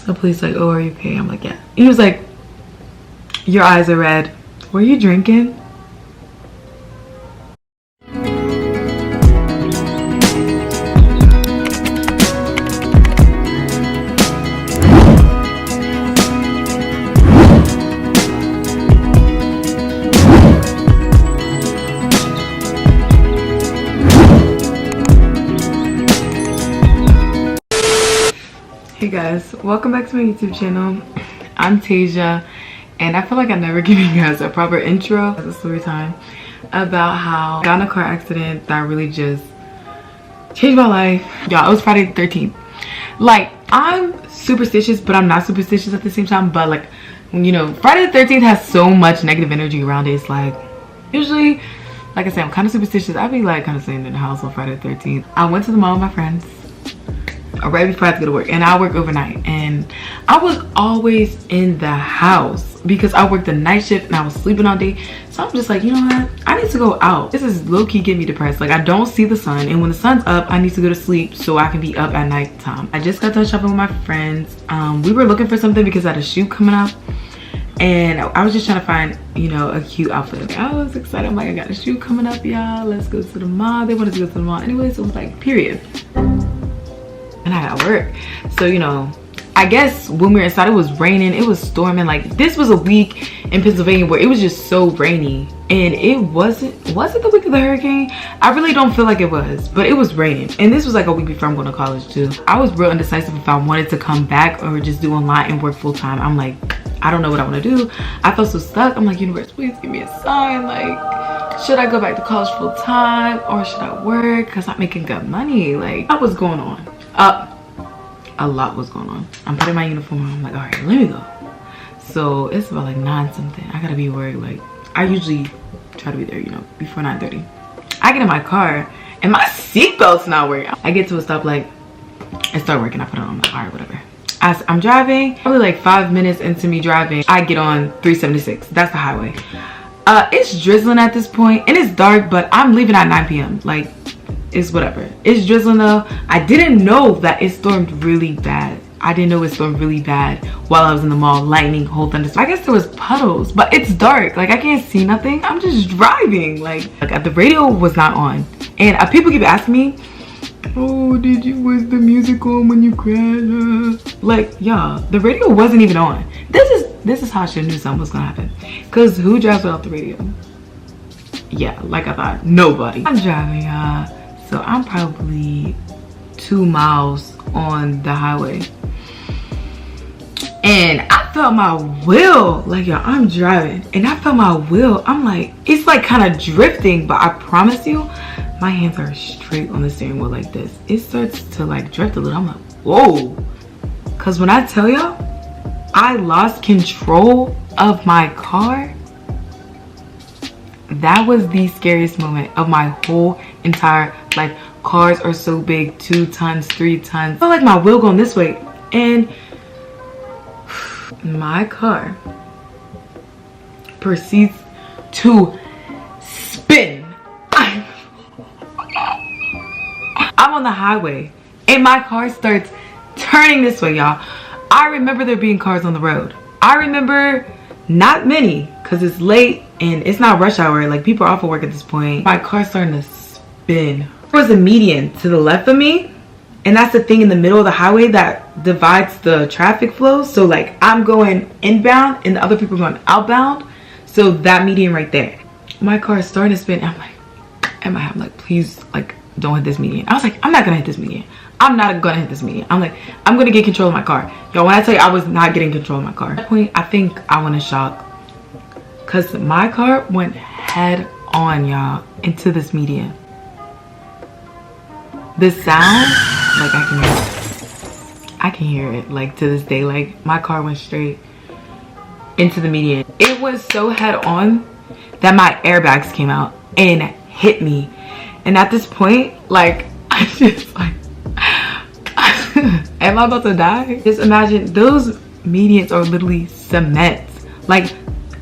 The police like, oh, are you okay? I'm like, yeah. He was like, your eyes are red. Were you drinking? Hey guys, welcome back to my YouTube channel. I'm Tasia, and I feel like I never give you guys a proper intro as a story time about how I got in a car accident that really just changed my life. Y'all, it was Friday the 13th. Like, I'm superstitious, but I'm not superstitious at the same time. But like, you know, Friday the 13th has so much negative energy around it. It's like, usually, like I said, I'm kind of superstitious. I'd be like kind of staying in the house on Friday the 13th. I went to the mall with my friends right before I had to go to work, and I work overnight, and I was always in the house because I worked the night shift and I was sleeping all day. So I'm just like, you know what, I need to go out. This is low-key getting me depressed. Like, I don't see the sun, and when the sun's up I need to go to sleep so I can be up at night time. I just got done shopping with my friends. We were looking for something because I had a shoot coming up, and I was just trying to find, you know, a cute outfit. I was excited. I'm like, I got a shoot coming up, y'all, let's go to the mall. They wanted to go to the mall anyway, so it was like, period. And I got work. So, you know, I guess when we were inside, it was raining, it was storming. Like, this was a week in Pennsylvania where it was just so rainy, and it was it the week of the hurricane? I really don't feel like it was, but it was raining. And this was like a week before I'm going to college too. I was real indecisive if I wanted to come back or just do online and work full-time. I'm like, I don't know what I want to do. I felt so stuck. I'm like, universe, please give me a sign. Like, should I go back to college full-time or should I work? Because I'm making good money. Like, what was going on? A lot was going on. I'm putting my uniform on. I'm like, all right, let me go. So it's about like 9 something. I gotta be worried. Like, I usually try to be there, you know, before 9:30. I get in my car and my seatbelt's not working. I get to a stoplight and start working. I put it on. I'm like, all right, whatever. As I'm driving, probably like 5 minutes into me driving, I get on 376. That's the highway. It's drizzling at this point and it's dark, but I'm leaving at 9 p.m. Like, it's whatever. It's drizzling though. I didn't know that it stormed really bad. I didn't know it stormed really bad while I was in the mall. Lightning, whole thunderstorm. I guess there was puddles, but it's dark. Like, I can't see nothing. I'm just driving. Like the radio was not on. And people keep asking me, oh, was the music on when you crashed? Like, y'all, the radio wasn't even on. This is how I should knew something was gonna happen. Cause who drives without the radio? Yeah, like I thought, nobody. I'm driving, y'all. So I'm probably 2 miles on the highway. And I felt my wheel, like, y'all, I'm driving. And I felt my wheel, I'm like, it's like kind of drifting, but I promise you, my hands are straight on the steering wheel like this. It starts to like drift a little. I'm like, whoa. Cause when I tell y'all, I lost control of my car. That was the scariest moment of my whole entire life. Cars are so big, 2 tons, 3 tons. I felt like my wheel going this way, and my car proceeds to spin. I'm on the highway and my car starts turning this way, y'all. I remember there being cars on the road. I remember not many because it's late and it's not rush hour. Like, people are off of work at this point. My car's starting to spin. There was a median to the left of me, and that's the thing in the middle of the highway that divides the traffic flow. So like, I'm going inbound and the other people are going outbound. So that median right there, my car is starting to spin. I'm like, I'm like, please, like, don't hit this median. I was like, I'm not gonna hit this median. I'm not gonna hit this median. I'm like, I'm gonna get control of my car. Y'all, when I tell you I was not getting control of my car, at that point I think I went in shock, because my car went head on, y'all, into this median. The sound, like, I can hear it like to this day. Like, my car went straight into the median. It was so head on that my airbags came out and hit me. And at this point, like, I just like, am I about to die? Just imagine, those medians are literally cement. Like,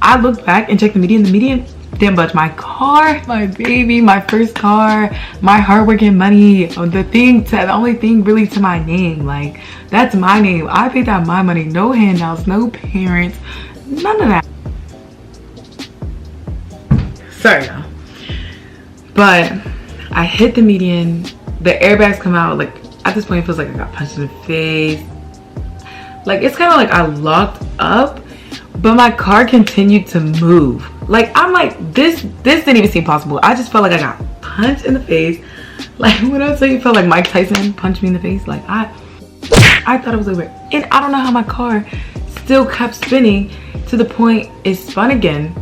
I looked back and checked the median didn't budge. My car, my baby, my first car, my hardworking money, the only thing really to my name. Like, that's my name. I paid out my money. No handouts, no parents, none of that. Sorry, y'all. But I hit the median. The airbags come out. Like, at this point, it feels like I got punched in the face. Like, it's kind of like I locked up, but my car continued to move. Like, I'm like, this didn't even seem possible. I just felt like I got punched in the face. Like, when I tell you, felt like Mike Tyson punched me in the face. Like, I thought it was over. And I don't know how my car still kept spinning to the point it spun again.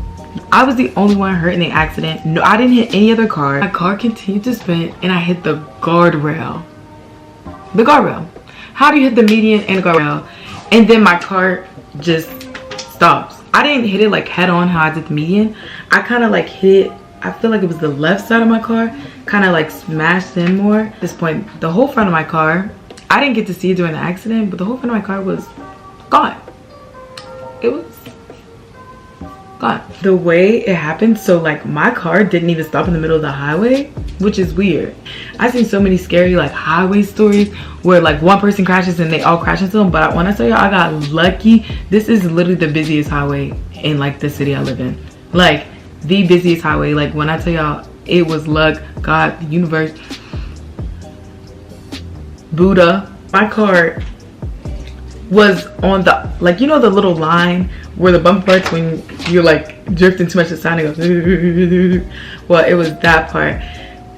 I was the only one hurt in the accident. No, I didn't hit any other car. My car continued to spin and I hit the guardrail. The guardrail. How do you hit the median and the guardrail and then my car just stops? I didn't hit it like head on how I did the median. I kind of like hit, I feel like it was the left side of my car, kind of like smashed in more. At this point, the whole front of my car, I didn't get to see it during the accident, but the whole front of my car was gone. It was gone. The way it happened, so like my car didn't even stop in the middle of the highway, which is weird. I've seen so many scary like highway stories where like one person crashes and they all crash into them, but when I tell you I got lucky, this is literally the busiest highway in like the city I live in. Like the busiest highway. Like when I tell y'all it was luck, God, the universe, Buddha. My car was on the, like, you know the little line where the bump parts when you're like drifting too much, the sound goes. Well, it was that part.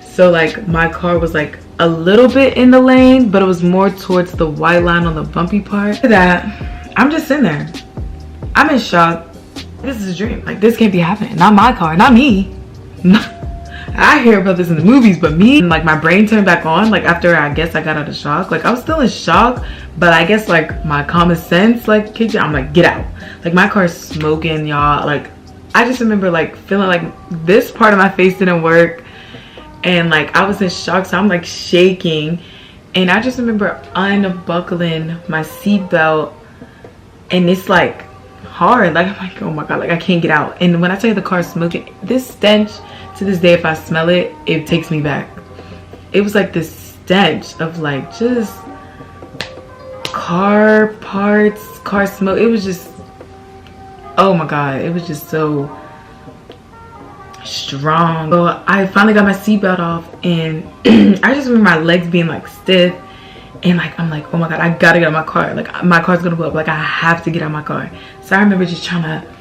So like my car was like a little bit in the lane, but it was more towards the white line on the bumpy part. That I'm just sitting there. I'm in shock. This is a dream. Like, this can't be happening. Not my car, not me. I hear about this in the movies, but me, like my brain turned back on like after I guess I got out of shock. Like I was still in shock, but I guess like my common sense like kicked in. I'm like, get out. Like my car's smoking, y'all. Like I just remember like feeling like this part of my face didn't work and like I was in shock, so I'm like shaking. And I just remember unbuckling my seatbelt and it's like hard. Like I'm like, oh my God, like I can't get out. And when I tell you the car's smoking, this stench, to this day, if I smell it, it takes me back. It was like this stench of like just car parts, car smoke. It was just, oh my God, it was just so strong. So I finally got my seatbelt off and I just remember my legs being like stiff and like I'm like, oh my God, I gotta get out of my car. Like my car's gonna blow up. Like I have to get out of my car. So I remember just trying to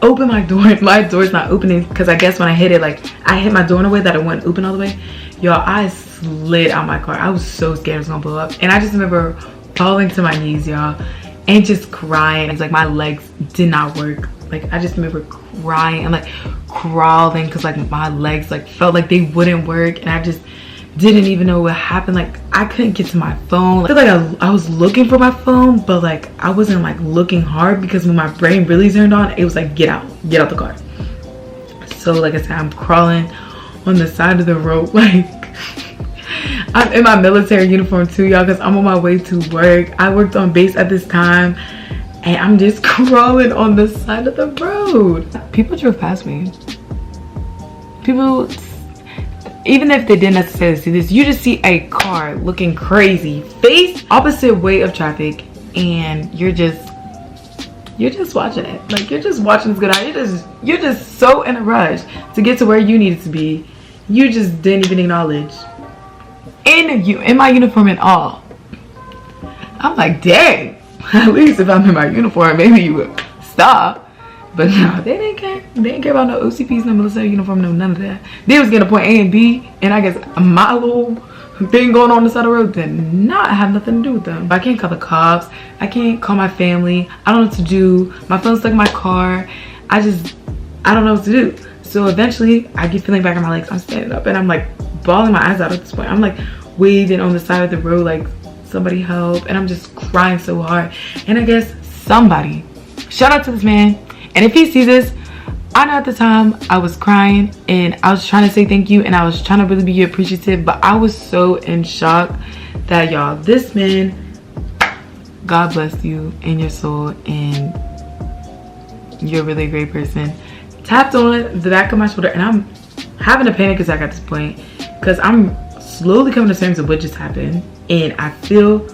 open my door. My door's not opening because I guess when I hit it, like I hit my door in a way that it wouldn't open all the way. Y'all, I slid out my car. I was so scared it was gonna blow up. And I just remember falling to my knees, y'all, and just crying. It's like my legs did not work. Like I just remember crying and like crawling because like my legs like felt like they wouldn't work and I just didn't even know what happened. Like I couldn't get to my phone. I feel like I was looking for my phone, but like I wasn't like looking hard because when my brain really turned on, it was like, get out the car. So like I said, I'm crawling on the side of the road. Like I'm in my military uniform too, y'all, because I'm on my way to work. I worked on base at this time and I'm just crawling on the side of the road. People drove past me. People, even if they didn't necessarily see this, you just see a car looking crazy, face opposite way of traffic, and you're just watching it. Like you're just watching this go down. You're just so in a rush to get to where you needed to be. You just didn't even acknowledge. In my uniform and all. I'm like, dang. At least if I'm in my uniform, maybe you would stop. But no, they didn't care. They didn't care about no OCPs, no military uniform, no none of that. They was getting a point A and B, and I guess my little thing going on the side of the road did not have nothing to do with them. I can't call the cops. I can't call my family. I don't know what to do. My phone's stuck in my car. I don't know what to do. So eventually, I get feeling back on my legs. I'm standing up, and I'm like bawling my eyes out at this point. I'm like waving on the side of the road like somebody help, and I'm just crying so hard. And I guess somebody, shout out to this man. And if he sees this, I know at the time I was crying and I was trying to say thank you and I was trying to really be appreciative, but I was so in shock that, y'all, this man, God bless you in your soul and you're really a great person. tapped on the back of my shoulder, and I'm having a panic attack at this point because I'm slowly coming to terms with what just happened, and I feel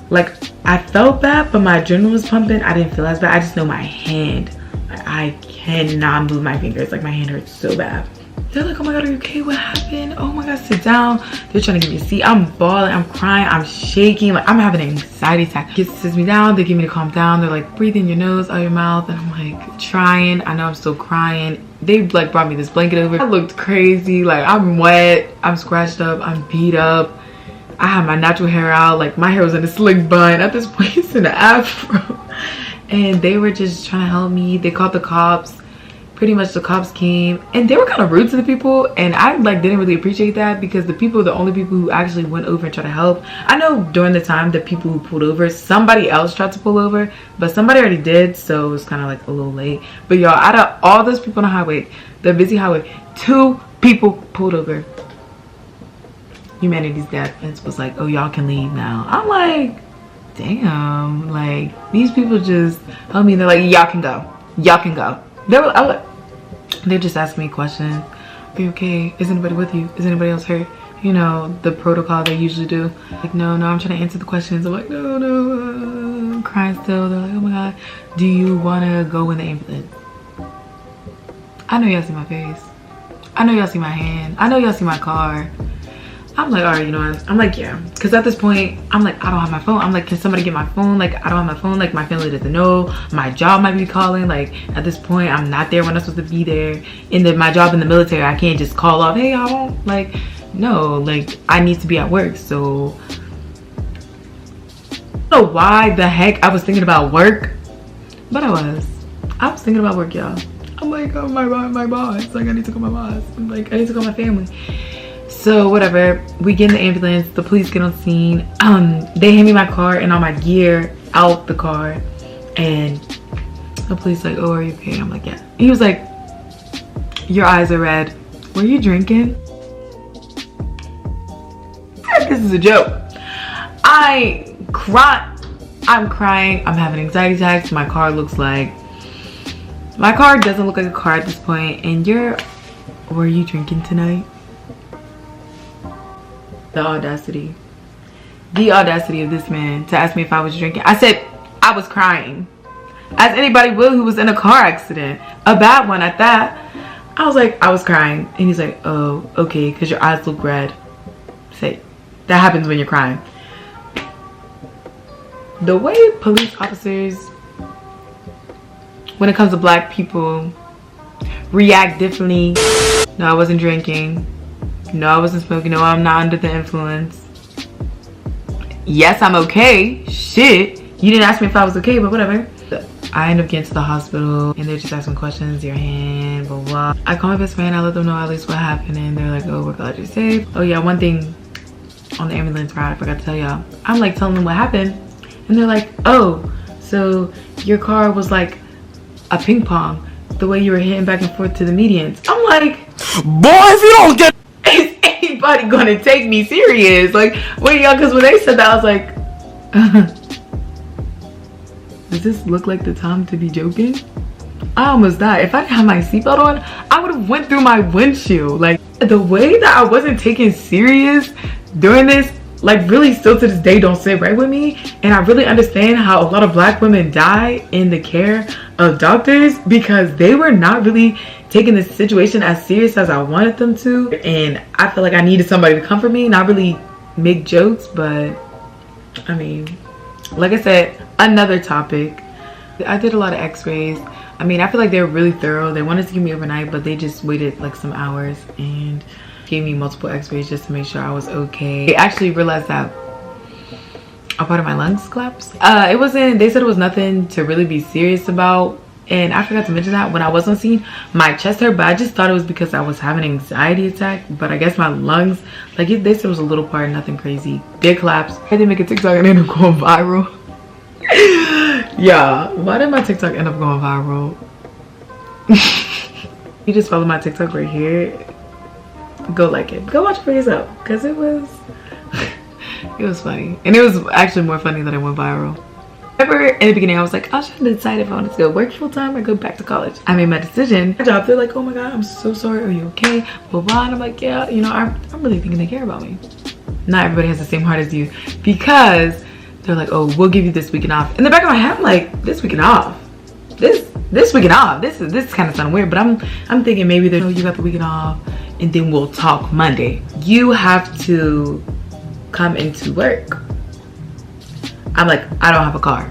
like I felt bad, but my adrenaline was pumping. I didn't feel as bad. I just know my hand, like, I cannot move my fingers. Like, my hand hurts so bad. They're like, oh my god, are you okay? What happened? Oh my god, sit down. They're trying to give me a seat. I'm bawling, I'm crying, I'm shaking. Like, I'm having an anxiety attack. They sit me down, they get me to calm down. They're like, breathe in your nose, out your mouth. And I'm like trying. I know I'm still crying. They like brought me this blanket over. I looked crazy. Like, I'm wet, I'm scratched up, I'm beat up. I have my natural hair out. Like, my hair was in a slick bun. At this point, it's in an afro. And they were just trying to help me. They called the cops. Pretty much the cops came, and they were kind of rude to the people, and I like didn't really appreciate that, because the people are the only people who actually went over and tried to help. I know during the time the people who pulled over, somebody else tried to pull over, but somebody already did, so it was kind of like a little late. But y'all, out of all those people on the highway, the busy highway, 2 people pulled over. Humanity's Defense was like, oh, y'all can leave now. I'm like, damn, like, these people just help me. They're like, y'all can go, y'all can go. They're just asking me questions. Are you okay? Is anybody with you? Is anybody else hurt? You know, the protocol they usually do. Like, no, I'm trying to answer the questions. I'm like, no, I'm crying still. They're like, oh my god, do you want to go in the ambulance? I know y'all see my face. I know y'all see my hand. I know y'all see my car. I'm like, all right, you know what? I'm like, yeah. Because at this point, I'm like, I don't have my phone. I'm like, can somebody get my phone? Like, I don't have my phone. Like, my family doesn't know. My job might be calling. Like, at this point, I'm not there when I'm supposed to be there. And then my job in the military, I can't just call off, hey, I won't. Like, no. Like, I need to be at work. So, I don't know why the heck I was thinking about work. But I was thinking about work, y'all. I'm like, oh, my boss. Like, I need to call my boss. I'm like, I need to call my family. So whatever, we get in the ambulance, the police get on scene. They hand me my car and all my gear out the car, and the police like, oh, are you okay? I'm like, yeah. He was like, your eyes are red. Were you drinking? This is a joke. I'm crying, I'm having anxiety attacks. My car doesn't look like a car at this point. And were you drinking tonight? The audacity of this man to ask me if I was drinking. I said I was crying, as anybody will who was in a car accident, a bad one at that. I was like, I was crying. And he's like, oh, okay, because your eyes look red. Say, that happens when you're crying. The way police officers, when it comes to black people, react differently. No, I wasn't drinking. No, I wasn't smoking. No, I'm not under the influence. Yes, I'm okay. Shit. You didn't ask me if I was okay, but whatever. I end up getting to the hospital, and they're just asking questions. Your hand, blah, blah. I call my best friend. I let them know at least what happened, and they're like, oh, we're glad you're safe. Oh, yeah, one thing on the ambulance ride I forgot to tell y'all. I'm like telling them what happened, and they're like, oh, so your car was like a ping pong, the way you were hitting back and forth to the medians. I'm like, boy, if you don't get, is anybody gonna take me serious? Like, wait, y'all, because when they said that, I was like, does this look like the time to be joking? I almost died. If I didn't have my seatbelt on, I would have went through my windshield. Like, the way that I wasn't taken serious during this, like, really still to this day don't sit right with me. And I really understand how a lot of black women die in the care of doctors, because they were not really taking this situation as serious as I wanted them to. And I feel like I needed somebody to comfort me, not really make jokes. But I mean, like I said, another topic. I did a lot of x-rays. I mean, I feel like they were really thorough. They wanted to give me overnight, but they just waited like some hours and gave me multiple x-rays just to make sure I was okay. They actually realized that a part of my lungs collapsed. They said it was nothing to really be serious about. And I forgot to mention that when I was on scene, my chest hurt, but I just thought it was because I was having an anxiety attack. But I guess my lungs, like, they said it was a little part, nothing crazy. Did collapse. I did make a TikTok and ended up going viral. Yeah, why did my TikTok end up going viral? You just follow my TikTok right here. Go like it. Go watch it for yourself, because it was funny. And it was actually more funny that it went viral. Remember in the beginning I was like, I was trying to decide if I wanted to go work full-time or go back to college. I made my decision. My job, they're like, oh my god, I'm so sorry, are you okay? Blah blah. And I'm like, yeah, you know, I'm really thinking they care about me. Not everybody has the same heart as you, because they're like, oh, we'll give you this weekend off. In the back of my head, I'm like, this weekend off? This weekend off? This kind of sounding weird, but I'm thinking maybe they're, oh, you got the weekend off and then we'll talk Monday. You have to come into work. I'm like, I don't have a car.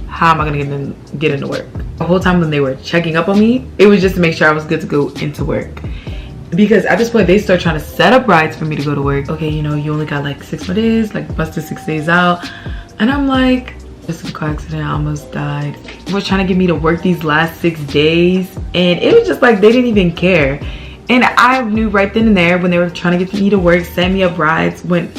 How am I gonna get into work? The whole time when they were checking up on me, it was just to make sure I was good to go into work. Because at this point, they start trying to set up rides for me to go to work. Okay, you know, you only got like 6 more days, like busted 6 days out. And I'm like, just in a car accident, I almost died. They were trying to get me to work these last 6 days. And it was just like, they didn't even care. And I knew right then and there when they were trying to get me to work, send me up rides, when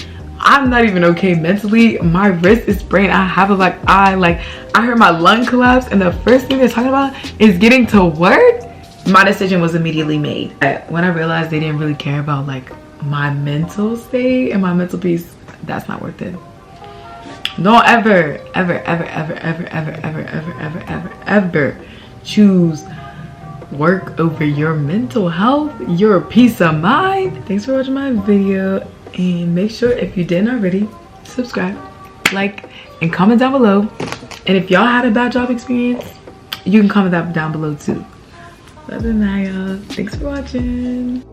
I'm not even okay mentally. My wrist is sprained. I have a black eye. Like, I heard my lung collapse, and the first thing they're talking about is getting to work. My decision was immediately made. When I realized they didn't really care about like my mental state and my mental peace, that's not worth it. Don't ever choose work over your mental health, your peace of mind. Thanks for watching my video, and make sure, if you didn't already, subscribe, like, and comment down below. And if y'all had a bad job experience, you can comment that down below too. Other than that, y'all, thanks for watching.